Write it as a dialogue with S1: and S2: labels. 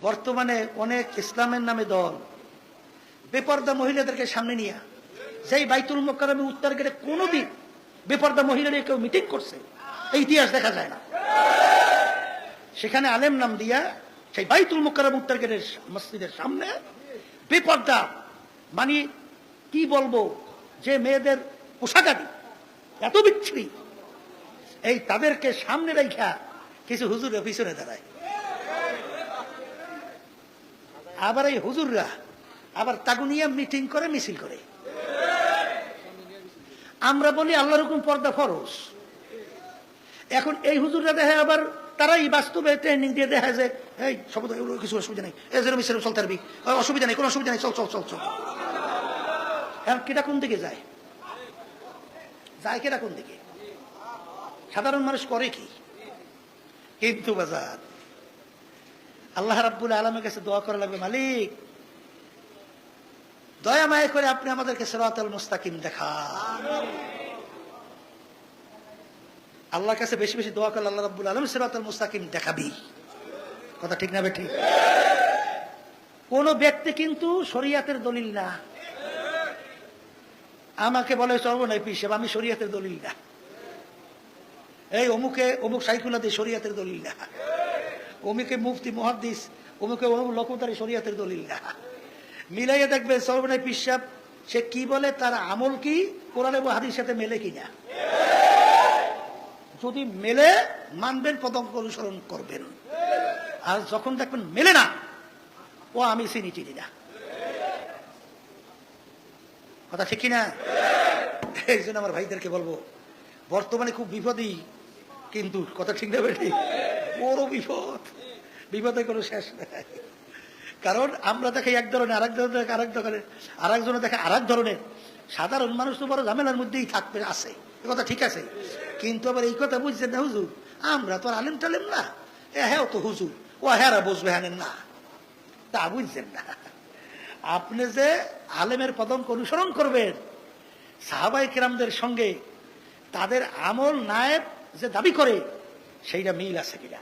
S1: বর্তমানে অনেক ইসলামের নামে দল বেপর্দা মহিলাদেরকে সামনে নিয়ে যেই বাইতুল মোকাররমে উত্তর গেটে কোনোদিন বেপর্দা মহিলাদের কেউ মিটিং করছে এই ইতিহাস দেখা যায় না। সেখানে আলেম নাম দিয়া সেই বাইতুল মোকাররম উত্তর গেটের মসজিদের সামনে বেপর্দা, মানে কি বলবো, যে মেয়েদের পোশাকাদি এত বিচ্ছিরি, এই তাদেরকে সামনে রেখা কিছু হুজুরের পিছনে দাঁড়ায়। আবার এই হুজুররা আবার তাগুনিয়া মিটিং করে, মিছিল করে। আমরা বলি আল্লাহর হুকুম পর্দা ফরজ। এখন এই হুজুররা দেখে আবার তারাই বাস্তবে ট্রেনিং দিয়ে দেখা যে এই সব কিছু অসুবিধা নেই, মিছিল চলতে পারবি, অসুবিধা নেই, কোনো অসুবিধা নেই, চল চল চল চল। এখন কেটা কোন দিকে যায়? যায় কেটা কোন দিকে? সাধারণ মানুষ করে কি? কিন্তু বাজার আল্লাহ রাব্বুল আলামিনের কাছে দোয়া করা লাগবে, মালিক দয়া মায়া করে আপনি আমাদেরকে সিরাতাল মুস্তাকিম দেখান। আল্লাহর কাছে বেশি বেশি দোয়া করলে আল্লাহ রাব্বুল আলামিন সিরাতাল মুস্তাকিম দেখাবি। কথা ঠিক না বেঠিক? কোন ব্যক্তি কিন্তু শরীয়তের দলিল না। আমাকে বলে চলবো না পীর সাহেব, আমি শরীয়তের দলিল না। এই অমুকে অমুক সাইকুল হাদিস শরীয়তের দলিল না, অমুকে মুফতি মুহাদ্দিস, অমুকে অমুক লকুতারি শরীয়তের দলিল না। মিলাইয়া দেখবে চলবো না পীর সাহেব সে কি বলে, তার আমল কি কোরআন এবং হাদিসের সাথে মেলে কিনা। যদি মেলে মানবেন, পদঙ্ক অনুসরণ করবেন। আর যখন দেখবেন মেলে না, ও আমি চিনি চিনি না। কথা ঠিক কিনা? এই জন্য আমার ভাইদেরকে বলবো, বর্তমানে খুব বিপদই, কিন্তু কথা ঠিক না বেঠি, বড় বিপদ, বিপদে কোনো শেষ নাই। কারণ আমরা দেখে এক ধরনের, আরেক ধরনের দেখে আরেক ধরনের, আরেকজনে দেখে আরেক ধরনের। সাধারণ মানুষ তো বড় ঝামেলার মধ্যেই থাকবে, আছে, এ কথা ঠিক আছে। কিন্তু আবার এই কথা বুঝছেন না হুজুর, আমরা তো আলেম টালেম না, হ্যাঁ তো হুজুর, ও হ্যাঁ বুঝবে হ্যাঁ না, তা বুঝছেন না। আপনি যে আলেমের পদঙ্ক অনুসরণ করবেন, সাহাবায়ে কেরামদের সঙ্গে তাদের আমল নায়েব যে দাবি করে, সেইটা মিল আছে কিনা।